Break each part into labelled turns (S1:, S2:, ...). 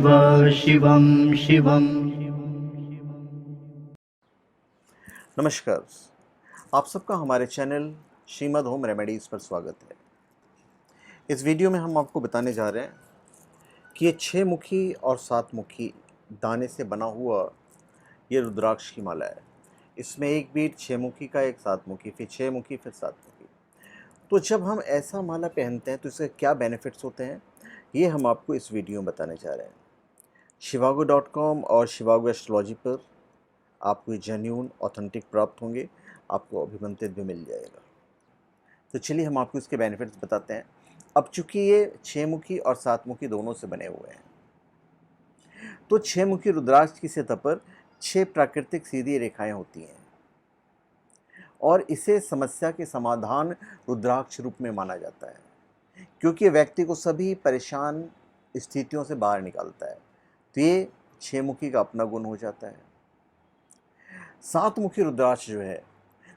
S1: शिवं शिवं।
S2: नमस्कार। आप सबका हमारे चैनल श्रीमद होम रेमेडीज़ पर स्वागत है। इस वीडियो में हम आपको बताने जा रहे हैं कि ये 6 मुखी और 7 मुखी दाने से बना हुआ ये रुद्राक्ष की माला है। इसमें एक बीट 6 मुखी का, एक 7 मुखी, फिर 6 मुखी, फिर 7 मुखी। तो जब हम ऐसा माला पहनते हैं तो इसके क्या बेनिफिट्स होते हैं, ये हम आपको इस वीडियो में बताने जा रहे हैं। shivago.com और शिवागो एस्ट्रोलॉजी पर आपको ये जेन्युइन ऑथेंटिक प्राप्त होंगे, आपको अभिमंत्रित भी मिल जाएगा। तो चलिए हम आपको इसके बेनिफिट्स बताते हैं। अब चूंकि ये 6 मुखी और 7 मुखी दोनों से बने हुए हैं, तो 6 मुखी रुद्राक्ष की सतह पर 6 प्राकृतिक सीधी रेखाएं होती हैं और इसे समस्या के समाधान रुद्राक्ष रूप में माना जाता है, क्योंकि व्यक्ति को सभी परेशान स्थितियों से बाहर निकालता है। तो ये 6 मुखी का अपना गुण हो जाता है। 7 मुखी रुद्राक्ष जो है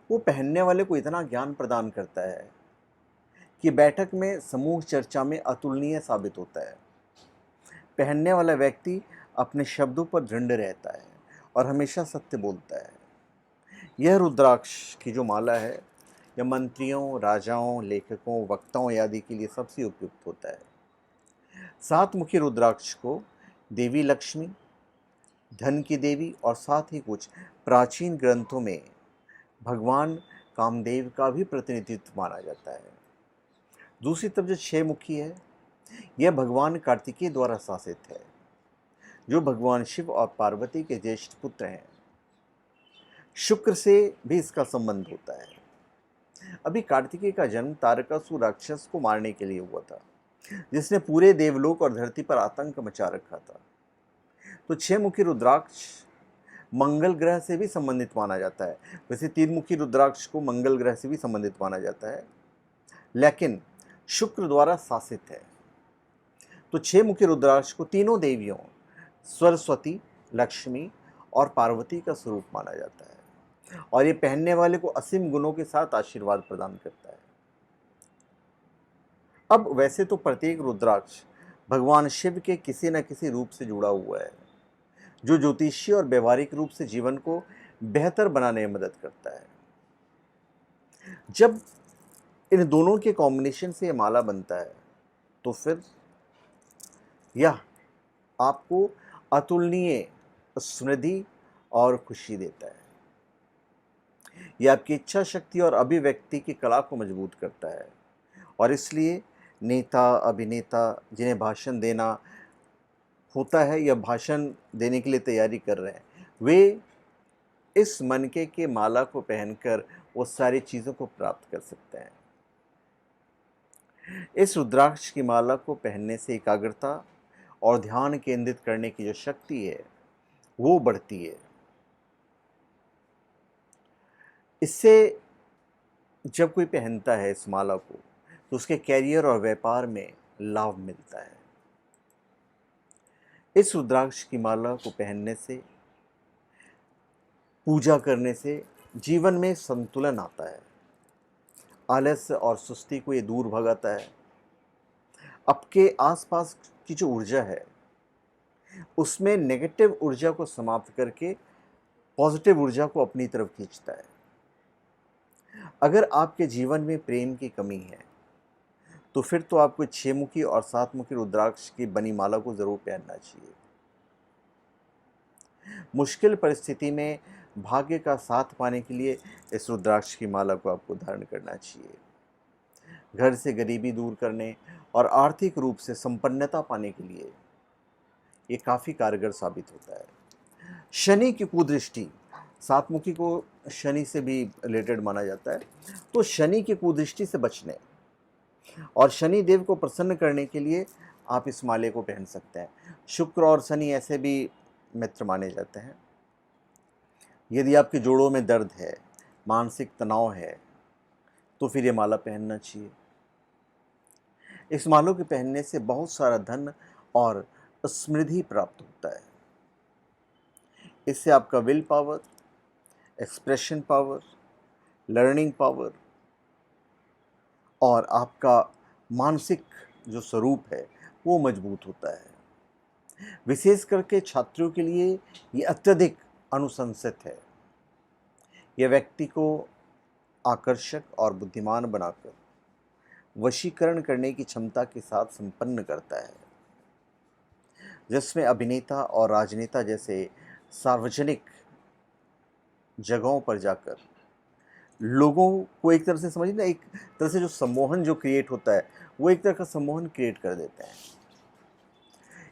S2: वो पहनने वाले को इतना ज्ञान प्रदान करता है कि बैठक में समूह चर्चा में अतुलनीय साबित होता है। पहनने वाला व्यक्ति अपने शब्दों पर दृढ़ रहता है और हमेशा सत्य बोलता है। यह रुद्राक्ष की जो माला है, यह मंत्रियों, राजाओं, लेखकों, वक्ताओं आदि के लिए सबसे उपयुक्त होता है। 7 मुखी रुद्राक्ष को देवी लक्ष्मी, धन की देवी और साथ ही कुछ प्राचीन ग्रंथों में भगवान कामदेव का भी प्रतिनिधित्व माना जाता है। दूसरी तरफ जो 6 मुखी है, यह भगवान कार्तिकेय द्वारा शासित है, जो भगवान शिव और पार्वती के ज्येष्ठ पुत्र हैं। शुक्र से भी इसका संबंध होता है। अभी कार्तिकेय का जन्म तारकासुर राक्षस को मारने के लिए हुआ था, जिसने पूरे देवलोक और धरती पर आतंक मचा रखा था। तो 6 मुखी रुद्राक्ष मंगल ग्रह से भी संबंधित माना जाता है। वैसे 3 मुखी रुद्राक्ष को मंगल ग्रह से भी संबंधित माना जाता है, लेकिन शुक्र द्वारा शासित है। तो 6 मुखी रुद्राक्ष को तीनों देवियों सरस्वती, लक्ष्मी और पार्वती का स्वरूप माना जाता है और ये पहनने वाले को असीम गुणों के साथ आशीर्वाद प्रदान करता है। अब वैसे तो प्रत्येक रुद्राक्ष भगवान शिव के किसी न किसी रूप से जुड़ा हुआ है, जो ज्योतिषीय और व्यवहारिक रूप से जीवन को बेहतर बनाने में मदद करता है। जब इन दोनों के कॉम्बिनेशन से ये माला बनता है तो फिर यह आपको अतुलनीय समृद्धि और खुशी देता है। यह आपकी इच्छा शक्ति और अभिव्यक्ति की कला को मजबूत करता है और इसलिए नेता, अभिनेता जिन्हें भाषण देना होता है या भाषण देने के लिए तैयारी कर रहे हैं, वे इस मनके के माला को पहनकर वो सारी चीज़ों को प्राप्त कर सकते हैं। इस रुद्राक्ष की माला को पहनने से एकाग्रता और ध्यान केंद्रित करने की जो शक्ति है वो बढ़ती है। इससे जब कोई पहनता है इस माला को तो उसके कैरियर और व्यापार में लाभ मिलता है। इस रुद्राक्ष की माला को पहनने से, पूजा करने से जीवन में संतुलन आता है। आलस्य और सुस्ती को ये दूर भगाता है। आपके आसपास की जो ऊर्जा है उसमें नेगेटिव ऊर्जा को समाप्त करके पॉजिटिव ऊर्जा को अपनी तरफ खींचता है। अगर आपके जीवन में प्रेम की कमी है तो फिर तो आपको 6 मुखी और 7 मुखी रुद्राक्ष की बनी माला को जरूर पहनना चाहिए। मुश्किल परिस्थिति में भाग्य का साथ पाने के लिए इस रुद्राक्ष की माला को आपको धारण करना चाहिए। घर से गरीबी दूर करने और आर्थिक रूप से संपन्नता पाने के लिए ये काफ़ी कारगर साबित होता है। शनि की कुदृष्टि, 7 मुखी को शनि से भी रिलेटेड माना जाता है, तो शनि की कुदृष्टि से बचने और शनि देव को प्रसन्न करने के लिए आप इस माले को पहन सकते हैं। शुक्र और शनि ऐसे भी मित्र माने जाते हैं। यदि आपके जोड़ों में दर्द है, मानसिक तनाव है, तो फिर ये माला पहनना चाहिए। इस मालों के पहनने से बहुत सारा धन और समृद्धि प्राप्त होता है। इससे आपका will power, expression power, learning power और आपका मानसिक जो स्वरूप है वो मजबूत होता है। विशेष करके छात्रों के लिए ये अत्यधिक अनुशंसित है। यह व्यक्ति को आकर्षक और बुद्धिमान बनाकर वशीकरण करने की क्षमता के साथ संपन्न करता है, जिसमें अभिनेता और राजनेता जैसे सार्वजनिक जगहों पर जाकर लोगों को एक तरह से समझिए ना, एक तरह से जो सम्मोहन जो क्रिएट होता है वो एक तरह का सम्मोहन क्रिएट कर देते हैं।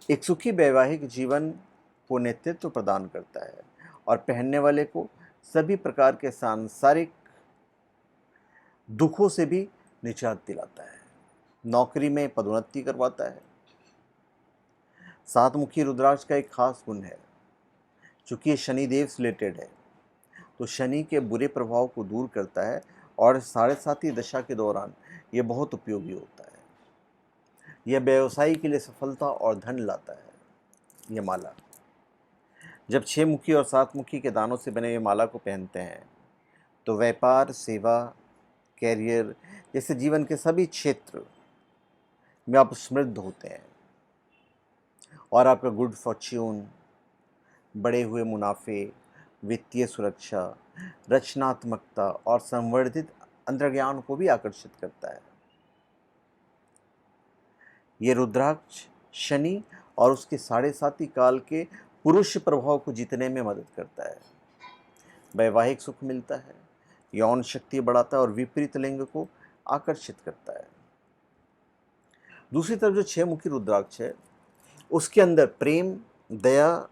S2: एक सुखी वैवाहिक जीवन को नेतृत्व प्रदान करता है और पहनने वाले को सभी प्रकार के सांसारिक दुखों से भी निजात दिलाता है, नौकरी में पदोन्नति करवाता है। सातमुखी रुद्राक्ष का एक खास गुण है, चूंकि ये शनिदेव से रिलेटेड है तो शनि के बुरे प्रभाव को दूर करता है और 7.5 दशा के दौरान ये बहुत उपयोगी होता है। यह व्यवसायी के लिए सफलता और धन लाता है। यह माला जब 6 मुखी और 7 मुखी के दानों से बने हुए माला को पहनते हैं तो व्यापार, सेवा, कैरियर जैसे जीवन के सभी क्षेत्र में आप समृद्ध होते हैं और आपका गुड फॉर्च्यून, बढ़े हुए मुनाफे, वित्तीय सुरक्षा, रचनात्मकता और संवर्धित अंतर्ज्ञान को भी आकर्षित करता है। ये रुद्राक्ष शनि और उसके 7.5 काल के पुरुष प्रभाव को जीतने में मदद करता है। वैवाहिक सुख मिलता है, यौन शक्ति बढ़ाता है और विपरीत लिंग को आकर्षित करता है। दूसरी तरफ जो 6 मुखी रुद्राक्ष है उसके अंदर प्रेम, दया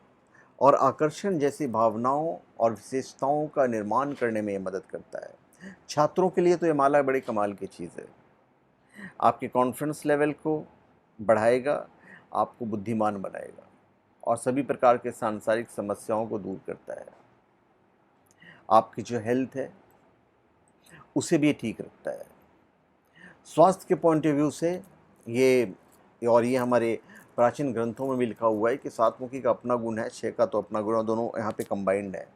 S2: और आकर्षण जैसी भावनाओं और विशेषताओं का निर्माण करने में मदद करता है। छात्रों के लिए तो ये माला बड़ी कमाल की चीज़ है। आपके कॉन्फिडेंस लेवल को बढ़ाएगा, आपको बुद्धिमान बनाएगा और सभी प्रकार के सांसारिक समस्याओं को दूर करता है। आपकी जो हेल्थ है उसे भी ठीक रखता है। स्वास्थ्य के पॉइंट ऑफ व्यू से ये हमारे प्राचीन ग्रंथों में भी लिखा हुआ है कि 7 मुखी का अपना गुण है, 6 का तो अपना गुण है, दोनों यहाँ पे कंबाइंड है।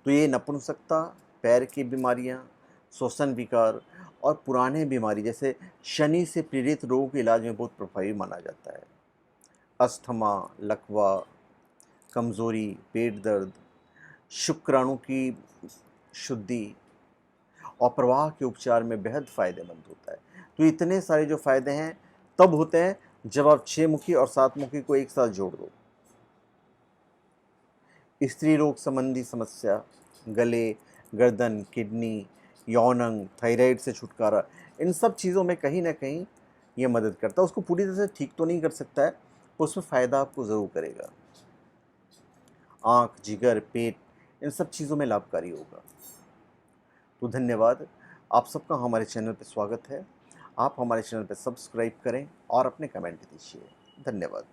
S2: तो ये नपुंसकता, पैर की बीमारियाँ, श्वसन विकार और पुराने बीमारी जैसे शनि से पीड़ित रोगों के इलाज में बहुत प्रभावी माना जाता है। अस्थमा, लकवा, कमज़ोरी, पेट दर्द, शुक्राणु की शुद्धि और प्रवाह के उपचार में बेहद फ़ायदेमंद होता है। तो इतने सारे जो फ़ायदे हैं तब होते हैं जब आप 6 मुखी और 7 मुखी को एक साथ जोड़ दो। स्त्री रोग संबंधी समस्या, गले, गर्दन, किडनी, यौन अंग, थायराइड से छुटकारा, इन सब चीज़ों में कहीं ना कहीं ये मदद करता है। उसको पूरी तरह से ठीक तो नहीं कर सकता है, पर उसमें फ़ायदा आपको ज़रूर करेगा। आँख, जिगर, पेट, इन सब चीज़ों में लाभकारी होगा। तो धन्यवाद, आप सबका हमारे चैनल पर स्वागत है। आप हमारे चैनल पर सब्सक्राइब करें और अपने कमेंट दीजिए। धन्यवाद।